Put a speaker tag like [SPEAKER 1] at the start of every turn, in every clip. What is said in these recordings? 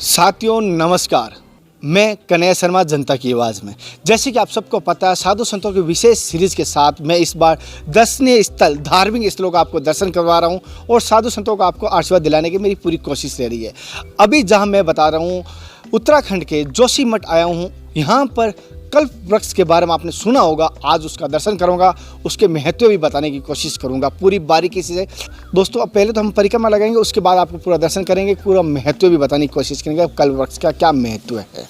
[SPEAKER 1] साथियों नमस्कार, मैं कन्हैया शर्मा जनता की आवाज़ में। जैसे कि आप सबको पता है, साधु संतों की विशेष सीरीज के साथ मैं इस बार दर्शनीय स्थल, धार्मिक स्थलों का आपको दर्शन करवा रहा हूं और साधु संतों को आपको आशीर्वाद दिलाने की मेरी पूरी कोशिश रह रही है। अभी जहां मैं बता रहा हूं, उत्तराखंड के जोशीमठ आया हूं। यहाँ पर कल्प वृक्ष के बारे में आपने सुना होगा, आज उसका दर्शन करूंगा, उसके महत्व भी बताने की कोशिश करूंगा पूरी बारीकी से। दोस्तों, अब पहले तो हम परिक्रमा लगाएंगे, उसके बाद आपको पूरा दर्शन करेंगे, पूरा महत्व भी बताने की कोशिश करेंगे कल्प वृक्ष का क्या महत्व है।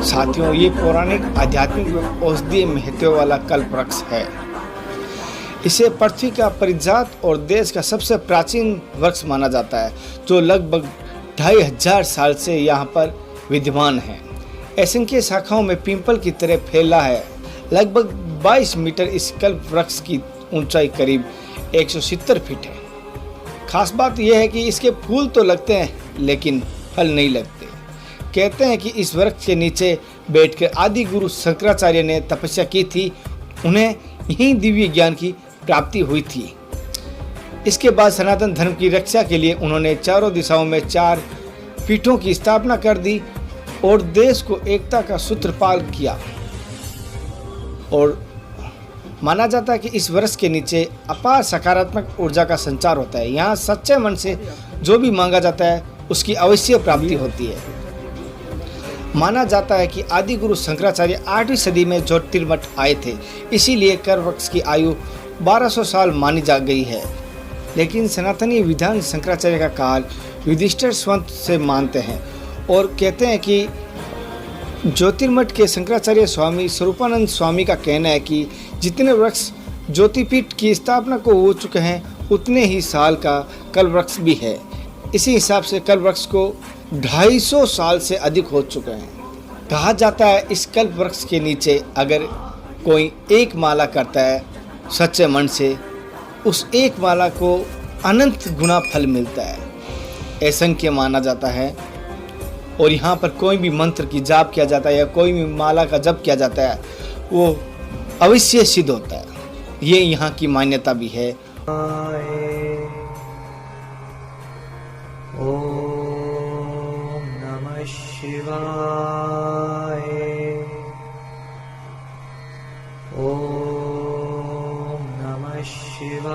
[SPEAKER 1] साथियों, ये पौराणिक आध्यात्मिक औषधीय महत्व वाला कल्प वृक्ष है। इसे पृथ्वी का परिजात और देश का सबसे प्राचीन वृक्ष माना जाता है, जो लगभग 2500 साल से यहाँ पर विद्यमान है। असंख्य शाखाओं में पीपल की तरह फैला है। लगभग 22 मीटर इस कल्प वृक्ष की ऊंचाई करीब 170 फीट है। खास बात यह है कि इसके फूल तो लगते हैं लेकिन फल नहीं लगते। कहते हैं कि इस वृक्ष के नीचे बैठकर आदि गुरु शंकराचार्य ने तपस्या की थी, उन्हें यही दिव्य ज्ञान की प्राप्ति हुई थी। इसके बाद सनातन धर्म की रक्षा के लिए उन्होंने चारों दिशाओं में 4 पीठों की स्थापना कर दी और देश को एकता का सूत्रपाल किया। और माना जाता है कि इस वृक्ष के नीचे अपार सकारात्मक ऊर्जा का संचार होता है। यहाँ सच्चे मन से जो भी मांगा जाता है उसकी अवश्य प्राप्ति होती है। माना जाता है कि आदि गुरु शंकराचार्य 8वीं सदी में ज्योतिर्मठ आए थे, इसीलिए कल्प वृक्ष की आयु 1200 साल मानी जा गई है। लेकिन सनातनी विद्वान शंकराचार्य का काल युधिष्ठिर संवत से मानते हैं और कहते हैं कि ज्योतिर्मठ के शंकराचार्य स्वामी स्वरूपानंद स्वामी का कहना है कि जितने वृक्ष ज्योतिपीठ की स्थापना को हो चुके हैं, उतने ही साल का कल्प वृक्ष भी है। इसी हिसाब से कल्प वृक्ष को 250 साल से अधिक हो चुके हैं। कहा जाता है इस कल्प वृक्ष के नीचे अगर कोई एक माला करता है सच्चे मन से, उस एक माला को अनंत गुना फल मिलता है, असंख्य माना जाता है। और यहाँ पर कोई भी मंत्र की जाप किया जाता है या कोई भी माला का जप किया जाता है, वो अवश्य सिद्ध होता है। ये यहाँ की मान्यता भी है।
[SPEAKER 2] ओम नमः शिवाय। ओम नमः शिवाय।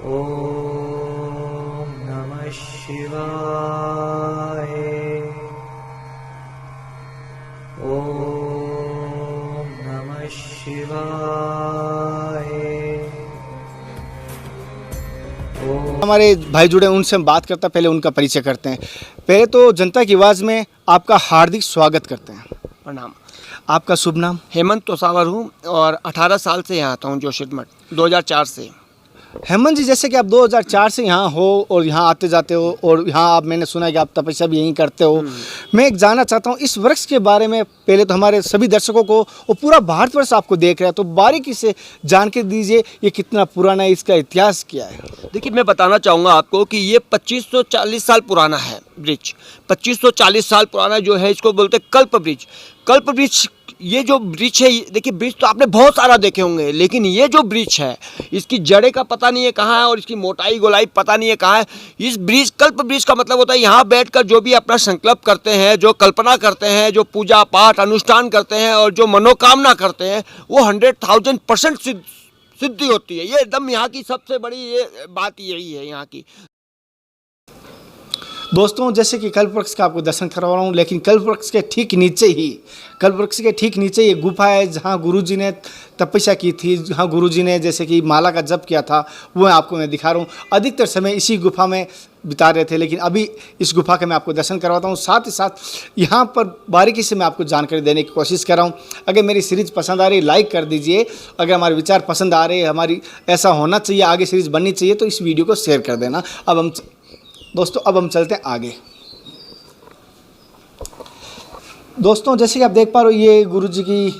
[SPEAKER 2] ओम नमः शिवाय। ओम नमः शिवाय।
[SPEAKER 1] हमारे भाई जुड़े, उनसे हम बात करते हैं, पहले उनका परिचय करते हैं। पहले तो जनता की आवाज़ में आपका हार्दिक स्वागत करते हैं।
[SPEAKER 3] प्रणाम।
[SPEAKER 1] आपका शुभ नाम?
[SPEAKER 3] हेमंत तोसावर हूँ और 18 साल से यहाँ आता हूँ जोशीमठ, 2004 से।
[SPEAKER 1] हेमंत जी, जैसे कि आप 2004 से यहाँ हो और यहाँ आते जाते हो और यहाँ आप, मैंने सुना है कि आप तपस्या भी यहीं करते हो। मैं एक जानना चाहता हूँ इस वृक्ष के बारे में। पहले तो हमारे सभी दर्शकों को और पूरा भारतवर्ष आपको देख रहा है, तो बारीकी से जान के दीजिए ये कितना पुराना है, इसका इतिहास क्या है।
[SPEAKER 3] देखिए, मैं बताना चाहूँगा आपको कि ये 2540 साल पुराना है वृक्ष। 2540 साल पुराना जो है, इसको बोलते हैं कल्प वृक्ष। कल्प वृक्ष, ये जो वृक्ष है, देखिए वृक्ष तो आपने बहुत सारा देखे होंगे, लेकिन ये जो वृक्ष है, इसकी जड़ें का पता नहीं है कहाँ है और इसकी मोटाई गोलाई पता नहीं है कहाँ है। इस वृक्ष, कल्प वृक्ष का मतलब होता है यहाँ बैठकर जो भी अपना संकल्प करते हैं, जो कल्पना करते हैं, जो पूजा पाठ अनुष्ठान करते हैं और जो मनोकामना करते हैं, वो 100,000% सिद्धि होती है। ये एकदम यहाँ की सबसे बड़ी ये बात यही है यहाँ की।
[SPEAKER 1] दोस्तों, जैसे कि कल्प वृक्ष का आपको दर्शन करवा रहा हूँ, लेकिन कल्प वृक्ष के ठीक नीचे ही, कल्प वृक्ष के ठीक नीचे ये गुफा है जहाँ गुरुजी ने तपस्या की थी, जहाँ गुरुजी ने जैसे कि माला का जप किया था, वो आपको मैं दिखा रहा हूँ। अधिकतर समय इसी गुफा में बिता रहे थे, लेकिन अभी इस गुफा के मैं आपको दर्शन करवाता हूँ। साथ ही साथ यहाँ पर बारीकी से मैं आपको जानकारी देने की कोशिश कर रहा हूँ। अगर मेरी सीरीज़ पसंद आ रही है, लाइक कर दीजिए। अगर हमारे विचार पसंद आ रहे हैं, हमारी ऐसा होना चाहिए, आगे सीरीज़ बननी चाहिए, तो इस वीडियो को शेयर कर देना। अब हम चलते हैं आगे। दोस्तों, जैसे कि आप देख पा रहे हो, ये गुरुजी की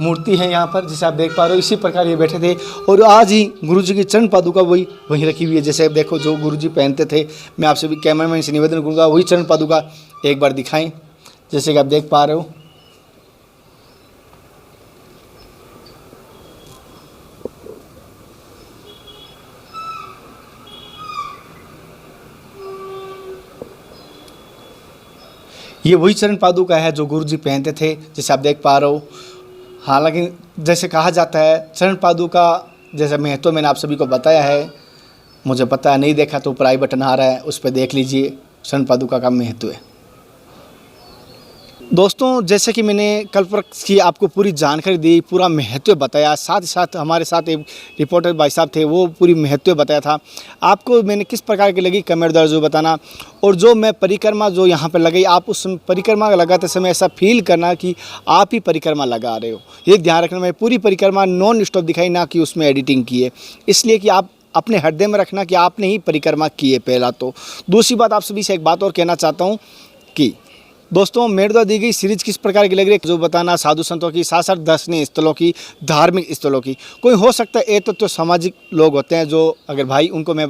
[SPEAKER 1] मूर्ति है यहाँ पर, जैसे आप देख पा रहे हो। इसी प्रकार ये बैठे थे और आज ही गुरुजी की चरण पादुका वहीं रखी हुई है। जैसे आप देखो, जो गुरुजी पहनते थे, मैं आपसे भी कैमरामैन से निवेदन करूँगा वही चरण पादुका एक बार दिखाएं, जैसे कि आप देख पा रहे हो। ये वही चरण पादुका है जो गुरु जी पहनते थे, जैसे आप देख पा रहे हो। हालांकि जैसे कहा जाता है चरण पादुका जैसे महत्व मैंने आप सभी को बताया है, मुझे पता है नहीं देखा तो ऊपर आई बटन आ रहा है, उस पर देख लीजिए चरण पादुका का महत्व है। दोस्तों जैसे कि मैंने कल्पवृक्ष की आपको पूरी जानकारी दी, पूरा महत्व बताया, साथ ही साथ हमारे साथ एक रिपोर्टर भाई साहब थे, वो पूरी महत्व बताया था। आपको मैंने किस प्रकार की लगी कमेंट द्वारा जो बताना। और जो मैं परिक्रमा जो यहाँ पर लगाई, आप उस परिक्रमा लगाते समय ऐसा फील करना कि आप ही परिक्रमा लगा रहे हो। ये ध्यान रखना, मैं पूरी परिक्रमा नॉन स्टॉप दिखाई, ना कि उसमें एडिटिंग की है, इसलिए कि आप अपने हृदय में रखना कि आपने ही परिक्रमा की है पहला। तो दूसरी बात आप सभी से एक बात और कहना चाहता हूँ कि दोस्तों मेरे द्वारा दी गई सीरीज किस प्रकार की लग रही है, जो बताना साधु संतों की, साथ साथ दर्शनीय स्थलों की, धार्मिक स्थलों की। कोई हो सकता है एक तो सामाजिक लोग होते हैं जो, अगर भाई उनको मैं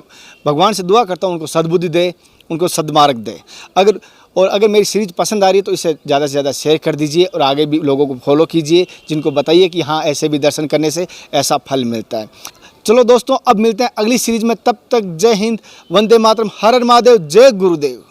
[SPEAKER 1] भगवान से दुआ करता हूँ उनको सद्बुद्धि दे, उनको सद्मार्ग दे। अगर मेरी सीरीज पसंद आ रही है तो इसे ज़्यादा से ज़्यादा शेयर कर दीजिए और आगे भी लोगों को फॉलो कीजिए, जिनको बताइए कि हाँ ऐसे भी दर्शन करने से ऐसा फल मिलता है। चलो दोस्तों अब मिलते हैं अगली सीरीज में, तब तक जय हिंद, वंदे मातरम, हर हर महादेव, जय गुरुदेव।